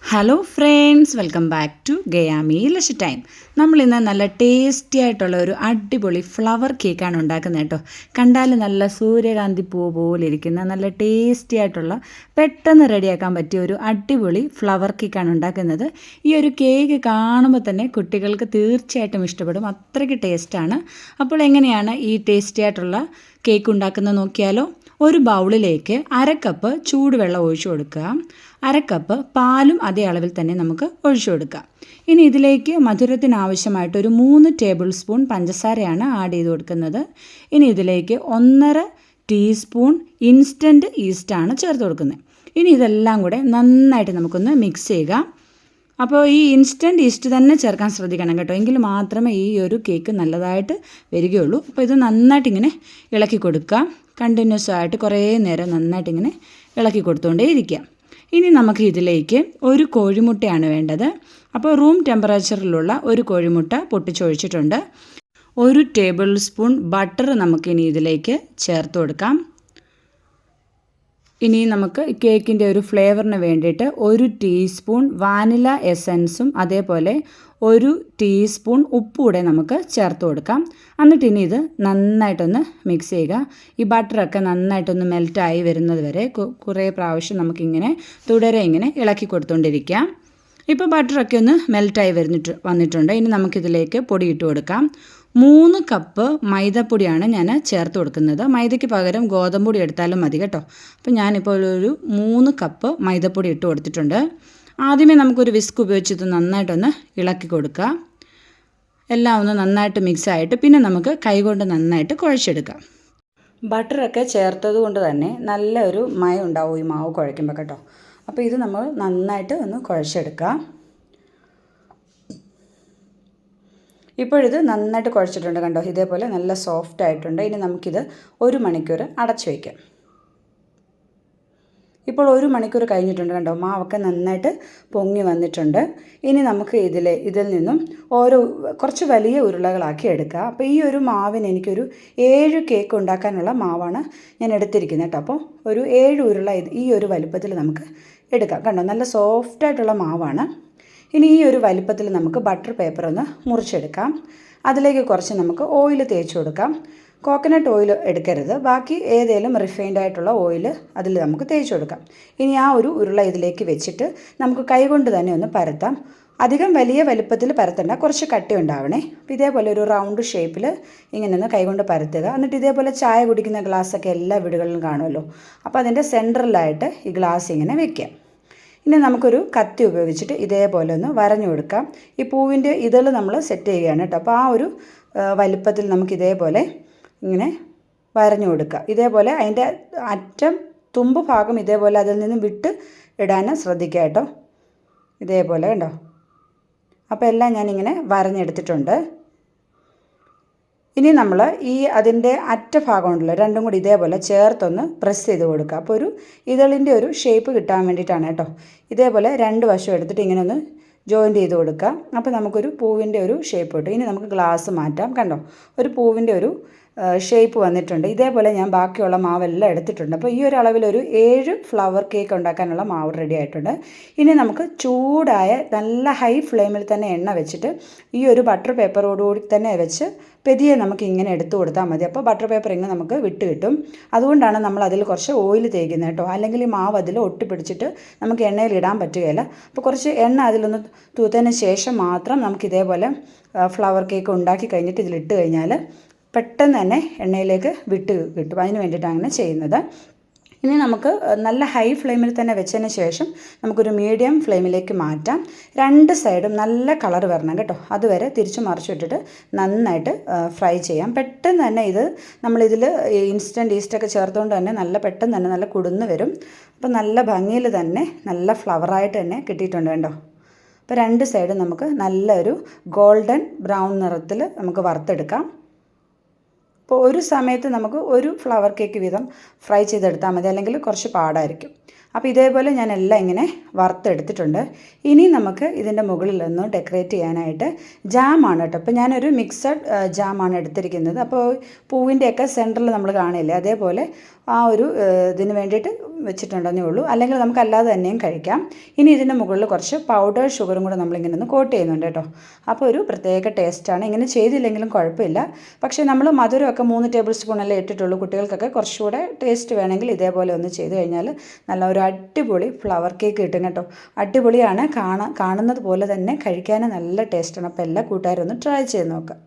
Hello friends, welcome back to ഗയാമി lush time. നമ്മളിന്ന് നല്ല ടേസ്റ്റി ആയിട്ടുള്ള ഒരു അടിപൊളി ഫ്ലവർ കേക്കാണ് ഉണ്ടാക്കുന്നത് കേട്ടോ. കണ്ടാൽ നല്ല സൂര്യകാന്തി പൂ പോലെ ഇരിക്കുന്ന നല്ല ടേസ്റ്റി ആയിട്ടുള്ള പെട്ടെന്ന് റെഡിയാക്കാൻ പറ്റിയ ഒരു അടിപൊളി ഫ്ലവർ കേക്കാണ് ഉണ്ടാക്കുന്നത്. ഈ ഒരു കേക്ക് കാണുമ്പോൾ തന്നെ കുട്ടികൾക്ക് തീർച്ചയായിട്ടും ഇഷ്ടപ്പെടും, അത്രയ്ക്ക് ടേസ്റ്റാണ്. അപ്പോൾ എങ്ങനെയാണ് ഈ ടേസ്റ്റി ആയിട്ടുള്ള കേക്ക് ഉണ്ടാക്കുന്നത് നോക്കിയാലോ. ഒരു ബൗളിലേക്ക് 1/2 കപ്പ് ചൂടുവെള്ളം ഒഴിച്ചു കൊടുക്കുക. 1/2 കപ്പ് പാലും അതേ അളവിൽ തന്നെ നമുക്ക് ഒഴിച്ചു കൊടുക്കാം. ഇനി ഇതിലേക്ക് മധുരത്തിന് ആവശ്യമായിട്ട് ഒരു 3 ടേബിൾ സ്പൂൺ പഞ്ചസാരയാണ് ആഡ് ചെയ്ത് കൊടുക്കുന്നത്. ഇനി ഇതിലേക്ക് 1.5 ടീസ്പൂൺ ഇൻസ്റ്റൻറ്റ് ഈസ്റ്റാണ് ചേർത്ത് കൊടുക്കുന്നത്. ഇനി ഇതെല്ലാം കൂടെ നന്നായിട്ട് നമുക്കൊന്ന് മിക്സ് ചെയ്യുക. അപ്പോൾ ഈ ഇൻസ്റ്റൻറ്റ് ഈസ്റ്റ് തന്നെ ചേർക്കാൻ ശ്രദ്ധിക്കണം കേട്ടോ, എങ്കിൽ മാത്രമേ ഈ ഒരു കേക്ക് നല്ലതായിട്ട് വരികയുള്ളൂ. അപ്പോൾ ഇത് നന്നായിട്ട് ഇങ്ങനെ ഇളക്കി കൊടുക്കുക. കണ്ടിന്യൂസ് ആയിട്ട് കുറേ നേരം നന്നായിട്ട് ഇങ്ങനെ ഇളക്കി കൊടുത്തുകൊണ്ടേ ഇരിക്കുക. ഇനി നമുക്ക് ഇതിലേക്ക് ഒരു കോഴിമുട്ടയാണ് വേണ്ടത്. അപ്പോൾ റൂം ടെമ്പറേച്ചറിലുള്ള ഒരു കോഴിമുട്ട പൊട്ടിച്ചൊഴിച്ചിട്ടുണ്ട്. 1 ടേബിൾ സ്പൂൺ ബട്ടർ നമുക്കിനി ഇതിലേക്ക് ചേർത്ത് കൊടുക്കാം. ഇനി നമുക്ക് കേക്കിൻ്റെ ഒരു ഫ്ലേവറിന് വേണ്ടിയിട്ട് 1 ടീസ്പൂൺ വാനില എസൻസും അതേപോലെ 1 ടീസ്പൂൺ ഉപ്പും കൂടെ നമുക്ക് ചേർത്ത് കൊടുക്കാം. എന്നിട്ട് ഇനി ഇത് നന്നായിട്ടൊന്ന് മിക്സ് ചെയ്യുക. ഈ ബട്ടറൊക്കെ നന്നായിട്ടൊന്ന് മെൽറ്റായി വരുന്നത് വരെ കുറേ പ്രാവശ്യം നമുക്കിങ്ങനെ തുടരെ ഇങ്ങനെ ഇളക്കി കൊടുത്തുകൊണ്ടിരിക്കാം. ഇപ്പോൾ ബട്ടറൊക്കെ ഒന്ന് മെൽറ്റായി വന്നിട്ടുണ്ട്. ഇനി നമുക്കിതിലേക്ക് പൊടി ഇട്ട് കൊടുക്കാം. 3 കപ്പ് മൈദപ്പൊടിയാണ് ഞാൻ ചേർത്ത് കൊടുക്കുന്നത്. മൈദയ്ക്ക് പകരം ഗോതമ്പൊടി എടുത്താലും മതി കേട്ടോ. അപ്പോൾ ഞാനിപ്പോൾ ഒരു 3 കപ്പ് മൈദപ്പൊടി ഇട്ട് കൊടുത്തിട്ടുണ്ട്. ആദ്യമേ നമുക്കൊരു വിസ്ക് ഉപയോഗിച്ച് ഇത് നന്നായിട്ടൊന്ന് ഇളക്കി കൊടുക്കുക. എല്ലാം ഒന്ന് നന്നായിട്ട് മിക്സായിട്ട് പിന്നെ നമുക്ക് കൈകൊണ്ട് നന്നായിട്ട് കുഴച്ചെടുക്കാം. ബട്ടറൊക്കെ ചേർത്തത് കൊണ്ട് തന്നെ നല്ലൊരു മയം ഉണ്ടാവും ഈ മാവ് കുഴയ്ക്കുമ്പോൾ കേട്ടോ. അപ്പോൾ ഇത് നമ്മൾ നന്നായിട്ട് ഒന്ന് കുഴച്ചെടുക്കാം. ഇപ്പോഴിത് നന്നായിട്ട് കുഴച്ചിട്ടുണ്ട് കണ്ടോ, ഇതേപോലെ നല്ല സോഫ്റ്റ് ആയിട്ടുണ്ട്. ഇനി നമുക്കിത് 1 മണിക്കൂർ അടച്ചു വയ്ക്കാം. ഇപ്പോൾ 1 മണിക്കൂർ കഴിഞ്ഞിട്ടുണ്ട് കണ്ടോ, മാവൊക്കെ നന്നായിട്ട് പൊങ്ങി വന്നിട്ടുണ്ട്. ഇനി നമുക്ക് ഇതിൽ നിന്നും കുറച്ച് വലിയ ഉരുളകളാക്കി എടുക്കുക. അപ്പോൾ ഈ ഒരു മാവിന് എനിക്കൊരു 7 കേക്ക് ഉണ്ടാക്കാനുള്ള മാവാണ് ഞാൻ എടുത്തിരിക്കുന്നത് കേട്ടോ. അപ്പോൾ ഒരു 7 ഉരുള ഈ ഒരു വലുപ്പത്തിൽ നമുക്ക് എടുക്കാം. കണ്ടോ, നല്ല സോഫ്റ്റായിട്ടുള്ള മാവാണ്. ഇനി ഈ ഒരു വലിപ്പത്തിൽ നമുക്ക് ബട്ടർ പേപ്പർ ഒന്ന് മുറിച്ചെടുക്കാം. അതിലേക്ക് കുറച്ച് നമുക്ക് ഓയിൽ തേച്ച് കൊടുക്കാം. കോക്കനട്ട് ഓയിൽ എടുക്കരുത്, ബാക്കി ഏതെങ്കിലും റിഫൈൻഡ് ആയിട്ടുള്ള ഓയിൽ അതിൽ നമുക്ക് തേച്ച് കൊടുക്കാം. ഇനി ആ ഒരു ഉരുള ഇതിലേക്ക് വെച്ചിട്ട് നമുക്ക് കൈകൊണ്ട് തന്നെ ഒന്ന് പരത്താം. അധികം വലിയ വലിപ്പത്തിൽ പരത്തണ്ട, കുറച്ച് കട്ടി ഉണ്ടാവണേ. അപ്പോൾ ഇതേപോലെ ഒരു റൗണ്ട് ഷേപ്പിൽ ഇങ്ങനെ ഒന്ന് കൈകൊണ്ട് പരത്തുക. എന്നിട്ട് ഇതേപോലെ ചായ കുടിക്കുന്ന ഗ്ലാസ്സൊക്കെ എല്ലാ വീടുകളിലും കാണുമല്ലോ. അപ്പോൾ അതിൻ്റെ സെൻറ്ററിലായിട്ട് ഈ ഗ്ലാസ് ഇങ്ങനെ വെക്കാം. ഇനി നമുക്കൊരു കത്തി ഉപയോഗിച്ചിട്ട് ഇതേപോലെ ഒന്ന് വരഞ്ഞു കൊടുക്കാം. ഈ പൂവിൻ്റെ ഇതൾ നമ്മൾ സെറ്റ് ചെയ്യുകയാണ് കേട്ടോ. അപ്പോൾ ആ ഒരു വലിപ്പത്തിൽ നമുക്ക് ഇതേപോലെ ഇങ്ങനെ വരഞ്ഞു കൊടുക്കുക. ഇതേപോലെ അതിൻ്റെ അറ്റം തുമ്പ് ഭാഗം ഇതേപോലെ അതിൽ നിന്ന് വിട്ട് ഇടാൻ ശ്രദ്ധിക്കുക കേട്ടോ. ഇതേപോലെ കണ്ടോ. അപ്പോൾ എല്ലാം ഞാനിങ്ങനെ വരഞ്ഞെടുത്തിട്ടുണ്ട്. ഇനി നമ്മൾ അതിൻ്റെ അറ്റഭാഗം ഉണ്ടല്ലോ, രണ്ടും കൂടി ഇതേപോലെ ചേർത്തൊന്ന് പ്രസ് ചെയ്ത് കൊടുക്കുക. അപ്പോൾ ഒരു ഇതളിൻ്റെ ഒരു ഷേപ്പ് കിട്ടാൻ വേണ്ടിയിട്ടാണ് കേട്ടോ. ഇതേപോലെ 2 വശം എടുത്തിട്ട് ഇങ്ങനെ ഒന്ന് ജോയിൻറ്റ് ചെയ്ത് കൊടുക്കുക. അപ്പോൾ നമുക്കൊരു പൂവിൻ്റെ ഒരു ഷേപ്പ് കിട്ടും. ഇനി നമുക്ക് ഗ്ലാസ് മാറ്റാം. കണ്ടോ, ഒരു പൂവിൻ്റെ ഒരു ഷേപ്പ് വന്നിട്ടുണ്ട്. ഇതേപോലെ ഞാൻ ബാക്കിയുള്ള മാവെല്ലാം എടുത്തിട്ടുണ്ട്. അപ്പോൾ ഈ ഒരു അളവിൽ ഒരു 7 ഫ്ലവർ കേക്ക് ഉണ്ടാക്കാനുള്ള മാവ് റെഡി ആയിട്ടുണ്ട്. ഇനി നമുക്ക് ചൂടായ നല്ല ഹൈ ഫ്ലെയിമിൽ തന്നെ എണ്ണ വെച്ചിട്ട് ഈ ഒരു ബട്ടർ പേപ്പറോടുകൂടി തന്നെ വെച്ച് പെതിയെ നമുക്ക് ഇങ്ങനെ എടുത്തു കൊടുത്താൽ മതി. അപ്പോൾ ബട്ടർ പേപ്പർ ഇങ്ങനെ നമുക്ക് വിട്ട് കിട്ടും. അതുകൊണ്ടാണ് നമ്മൾ അതിൽ കുറച്ച് ഓയിൽ തേക്കുന്നത് കേട്ടോ. അല്ലെങ്കിൽ ഈ മാവ് അതിൽ ഒട്ടിപ്പിടിച്ചിട്ട് നമുക്ക് എണ്ണയിൽ ഇടാൻ പറ്റുകയില്ല. അപ്പോൾ കുറച്ച് എണ്ണ അതിലൊന്ന് തൂത്തതിന് ശേഷം മാത്രം നമുക്ക് ഇതേപോലെ ഫ്ലവർ കേക്ക് ഉണ്ടാക്കി കഴിഞ്ഞിട്ട് ഇതിലിട്ട് കഴിഞ്ഞാൽ പെട്ടെന്ന് തന്നെ എണ്ണയിലേക്ക് വിട്ട് കിട്ടും. അതിന് വേണ്ടിയിട്ടാണ് അങ്ങനെ ചെയ്യുന്നത്. ഇനി നമുക്ക് നല്ല ഹൈ ഫ്ലെയിമിൽ തന്നെ വെച്ചതിന് ശേഷം നമുക്കൊരു മീഡിയം ഫ്ലെയിമിലേക്ക് മാറ്റാം. 2 സൈഡും നല്ല കളർ വരണം കേട്ടോ. അതുവരെ തിരിച്ചു മറിച്ചിട്ടിട്ട് നന്നായിട്ട് ഫ്രൈ ചെയ്യാം. പെട്ടെന്ന് തന്നെ ഇത് നമ്മളിതിൽ ഇൻസ്റ്റൻറ്റ് ഈസ്റ്റൊക്കെ ചേർത്തുകൊണ്ട് തന്നെ നല്ല പെട്ടെന്ന് തന്നെ നല്ല കുടുന്ന് വരും. അപ്പോൾ നല്ല ഭംഗിയിൽ തന്നെ നല്ല ഫ്ലവറായിട്ട് തന്നെ കിട്ടിയിട്ടുണ്ട് കേട്ടോ. അപ്പോൾ 2 സൈഡും നമുക്ക് നല്ലൊരു ഗോൾഡൻ ബ്രൗൺ നിറത്തിൽ നമുക്ക് വറുത്തെടുക്കാം. അപ്പോൾ ഒരു സമയത്ത് നമുക്ക് ഒരു ഫ്ലവർ കേക്ക് വീതം ഫ്രൈ ചെയ്തെടുത്താൽ മതി, അല്ലെങ്കിൽ കുറച്ച് പാടായിരിക്കും. അപ്പോൾ ഇതേപോലെ ഞാൻ എല്ലാം ഇങ്ങനെ വറുത്തെടുത്തിട്ടുണ്ട്. ഇനി നമുക്ക് ഇതിൻ്റെ മുകളിലൊന്ന് ഡെക്കറേറ്റ് ചെയ്യാനായിട്ട് ജാമാണ് കേട്ടോ. അപ്പോൾ ഞാനൊരു മിക്സഡ് ജാമാണ് എടുത്തിരിക്കുന്നത്. അപ്പോൾ പൂവിൻ്റെയൊക്കെ സെൻറ്ററിൽ നമ്മൾ കാണില്ലേ, അതേപോലെ ആ ഒരു ഇതിന് വേണ്ടിയിട്ട് വെച്ചിട്ടുണ്ടെന്നേ ഉള്ളൂ. അല്ലെങ്കിൽ നമുക്ക് അല്ലാതെ തന്നെയും കഴിക്കാം. ഇനി ഇതിൻ്റെ മുകളിൽ കുറച്ച് പൗഡർ ഷുഗറും കൂടെ നമ്മളിങ്ങനെ ഒന്ന് കോട്ട് ചെയ്യുന്നുണ്ട് കേട്ടോ. അപ്പോൾ ഒരു പ്രത്യേക ടേസ്റ്റാണ്. ഇങ്ങനെ ചെയ്തില്ലെങ്കിലും കുഴപ്പമില്ല. പക്ഷേ നമ്മൾ മധുരമൊക്കെ 3 ടേബിൾ സ്പൂണല്ലേ ഇട്ടിട്ടുള്ളൂ. കുട്ടികൾക്കൊക്കെ കുറച്ചുകൂടെ ടേസ്റ്റ് വേണമെങ്കിൽ ഇതേപോലെ ഒന്ന് ചെയ്ത് കഴിഞ്ഞാൽ നല്ല ഒരു അടിപൊളി ഫ്ലവർ കേക്ക് കിട്ടും കേട്ടോ. അടിപൊളിയാണ്. കാണുന്നത് പോലെ തന്നെ കഴിക്കാനും നല്ല ടേസ്റ്റാണ്. അപ്പോൾ എല്ലാ കൂട്ടുകാരും ഒന്ന് ട്രൈ ചെയ്ത് നോക്കാം.